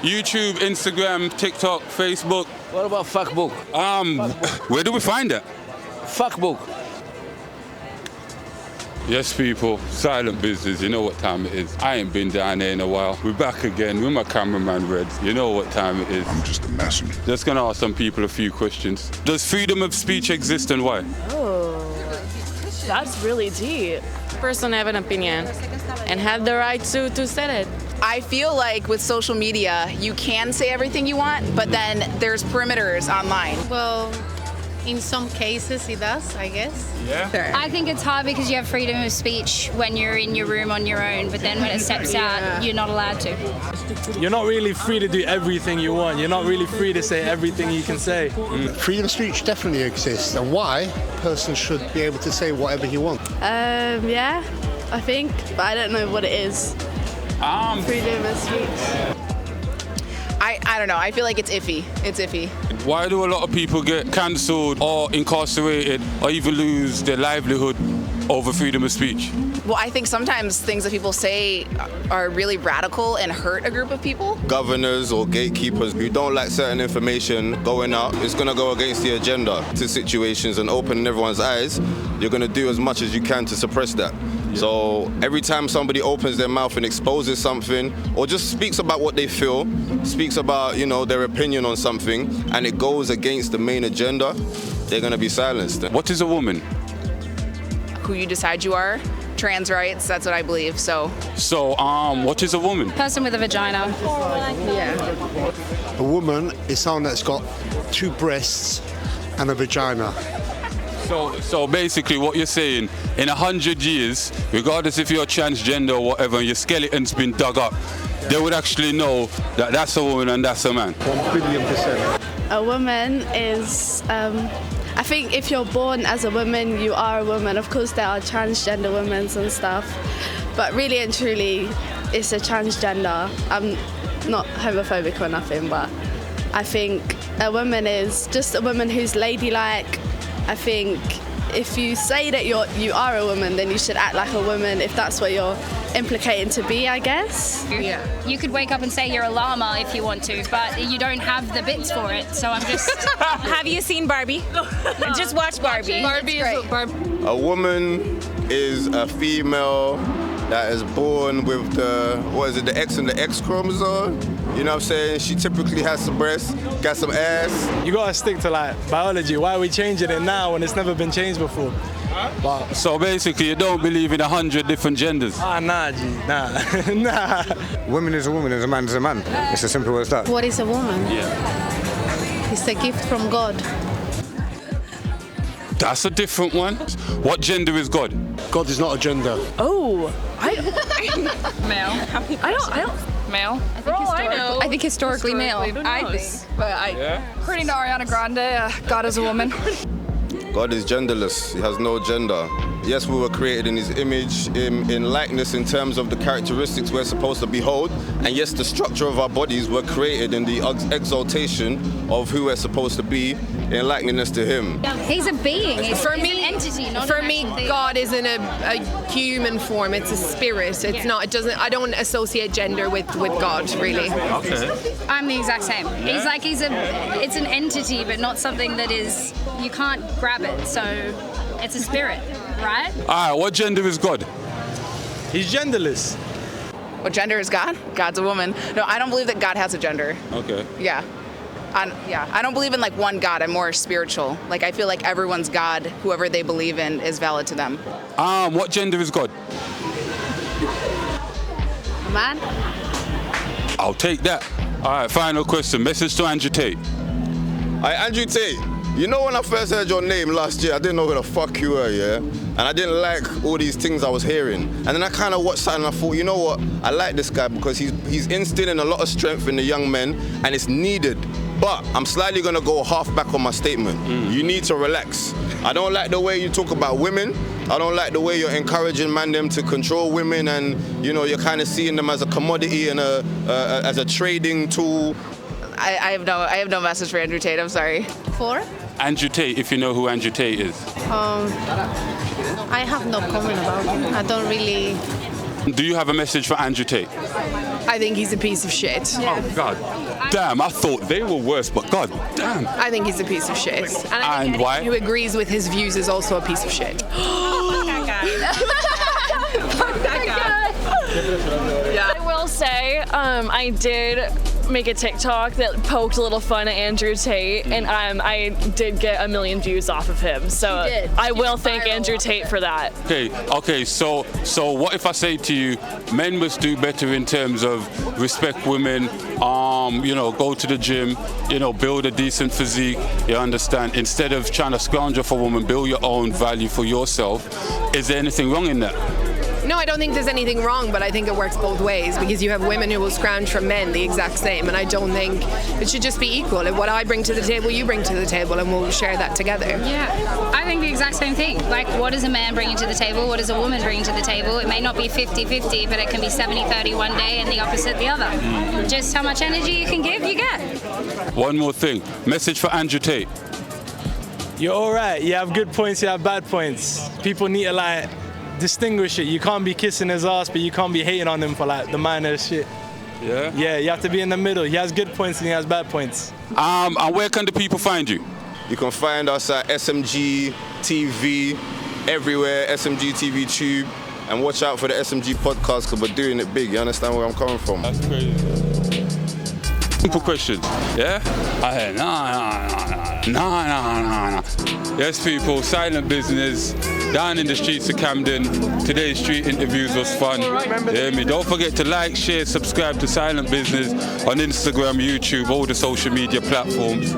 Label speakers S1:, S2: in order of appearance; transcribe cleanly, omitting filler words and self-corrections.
S1: YouTube, Instagram, TikTok, Facebook.
S2: What about fuckbook?
S1: Where do we find that?
S2: Fuckbook.
S1: Yes, people, silent business, you know what time it is. I ain't been down there in a while. We're back again with my cameraman, Red. You know what time it is.
S3: I'm just a messenger.
S1: Just gonna ask some people a few questions. Does freedom of speech exist and why?
S4: Oh, that's really deep.
S5: Person have an opinion and have the right to say it.
S6: I feel like with social media, you can say everything you want, but then there's perimeters online.
S7: Well, in some cases it does, I guess.
S1: Yeah?
S6: Sure.
S8: I think it's hard because you have freedom of speech when you're in your room on your own, but then when it steps out, you're not allowed to.
S9: You're not really free to do everything you want. You're not really free to say everything you can say.
S10: Freedom of speech definitely exists, and why a person should be able to say whatever he wants.
S4: Yeah, I think, but I don't know what it is. Freedom of speech.
S6: I don't know. I feel like it's iffy. It's iffy.
S1: Why do a lot of people get cancelled or incarcerated or even lose their livelihood over freedom of speech?
S6: Well, I think sometimes things that people say are really radical and hurt a group of people.
S11: Governors or gatekeepers who don't like certain information going out, it's going to go against the agenda to situations and opening everyone's eyes. You're going to do as much as you can to suppress that. So every time somebody opens their mouth and exposes something or just speaks about what they feel, speaks about, their opinion on something, and it goes against the main agenda, they're going to be silenced.
S1: What is a woman?
S6: Who you decide you are. Trans rights, that's what I believe, so.
S1: So, what is a woman?
S8: Person with a vagina.
S10: A woman is someone that's got two breasts and a vagina.
S1: So basically what you're saying, in 100 years, regardless if you're transgender or whatever, and your skeleton's been dug up, they would actually know that that's a woman and that's a man.
S10: 1 billion%.
S4: A woman is, I think if you're born as a woman, you are a woman. Of course, there are transgender women and stuff, but really and truly, it's a transgender. I'm not homophobic or nothing, but I think a woman is just a woman who's ladylike. I think if you say that you are a woman, then you should act like a woman if that's what you're implicating to be, I guess.
S8: Yeah. You could wake up and say you're a llama if you want to, but you don't have the bits for it, so I'm just...
S5: Have you seen Barbie? Just watch Barbie.
S6: Barbie is great.
S11: A woman is a female that is born with the X and the X chromosome. You know what I'm saying? She typically has some breasts, got some ass.
S9: You gotta stick to biology. Why are we changing it now when it's never been changed before?
S1: But, so basically you don't believe in 100 different genders?
S9: Nah, G, nah.
S12: Woman is a woman and a man is a man. It's as simple as that.
S7: What is a woman?
S1: Yeah.
S7: It's a gift from God.
S1: That's a different one. What gender is God?
S10: God is not a gender.
S4: Oh,
S5: Male.
S4: I don't.
S5: Male.
S8: I think historically male.
S5: According to Ariana Grande, God is a woman.
S11: God is genderless. He has no gender. Yes, we were created in his image, in likeness in terms of the characteristics we're supposed to behold. And yes, the structure of our bodies were created in the exaltation of who we're supposed to be in likeness to him.
S8: He's a being. He's
S13: For
S8: an
S13: me,
S8: entity, not
S13: for
S8: an
S13: me,
S8: actual thing.
S13: God isn't a human form. It's a spirit. It's not. It doesn't. I don't associate gender with God really.
S1: Okay.
S8: I'm the exact same.
S1: Yeah.
S8: It's an entity, but not something that is, you can't grab it, so it's a spirit, right?
S1: All right, what gender is God?
S9: He's genderless.
S6: What gender is God? God's a woman. No, I don't believe that God has a gender.
S1: Okay.
S6: Yeah. I don't believe in one God. I'm more spiritual. I feel like everyone's God, whoever they believe in, is valid to them.
S1: What gender is God?
S4: A man?
S11: I'll take that.
S1: All right, final question. Message to Andrew Tate.
S11: Hi, Andrew Tate. You know when I first heard your name last year, I didn't know who the fuck you were, yeah? And I didn't like all these things I was hearing. And then I kind of watched that and I thought, you know what? I like this guy because he's instilling a lot of strength in the young men and it's needed. But I'm slightly gonna go half back on my statement. You need to relax. I don't like the way you talk about women. I don't like the way you're encouraging them to control women and, you're kind of seeing them as a commodity and as a trading tool.
S6: I have no message for Andrew Tate, I'm sorry.
S7: For?
S1: Andrew Tate, if you know who Andrew Tate is.
S7: I have no comment about it. I don't really...
S1: Do you have a message for Andrew Tate?
S13: I think he's a piece of shit.
S1: Oh, God. Damn, I thought they were worse, but God damn.
S13: I think he's a piece of shit. And I think
S1: And why?
S13: anyone who agrees with his views is also a piece of shit.
S8: Fuck that guy.
S13: Yeah.
S3: I will say, I did make a TikTok that poked a little fun at Andrew Tate, and I did get 1 million views off of him. So I will thank Andrew Tate for that.
S1: Okay. So what if I say to you, men must do better in terms of respect women, go to the gym, build a decent physique, you understand? Instead of trying to scrounger for a woman, build your own value for yourself. Is there anything wrong in that?
S13: No, I don't think there's anything wrong, but I think it works both ways because you have women who will scrounge for men the exact same, and I don't think it should just be equal. If what I bring to the table, you bring to the table, and we'll share that together.
S8: Yeah, I think the exact same thing. Like, what does a man bring to the table? What does a woman bring to the table? It may not be 50-50, but it can be 70-30 one day and the opposite the other. Just how much energy you can give, you get.
S1: One more thing. Message for Andrew Tate.
S9: You're all right. You have good points, you have bad points. People need to, distinguish it. You can't be kissing his ass, but you can't be hating on him for, the minor shit.
S1: Yeah?
S9: Yeah, you have to be in the middle. He has good points and he has bad points.
S1: And where can the people find you?
S11: You can find us at SMG TV, everywhere, SMG TV Tube, and watch out for the SMG podcast because we're doing it big. You understand where I'm coming from?
S1: That's crazy. Simple questions, yeah? I heard, no. Yes, people, silent business, down in the streets of Camden. Today's street interviews was fun. Hear me? Don't forget to like, share, subscribe to Silent Business on Instagram, YouTube, all the social media platforms.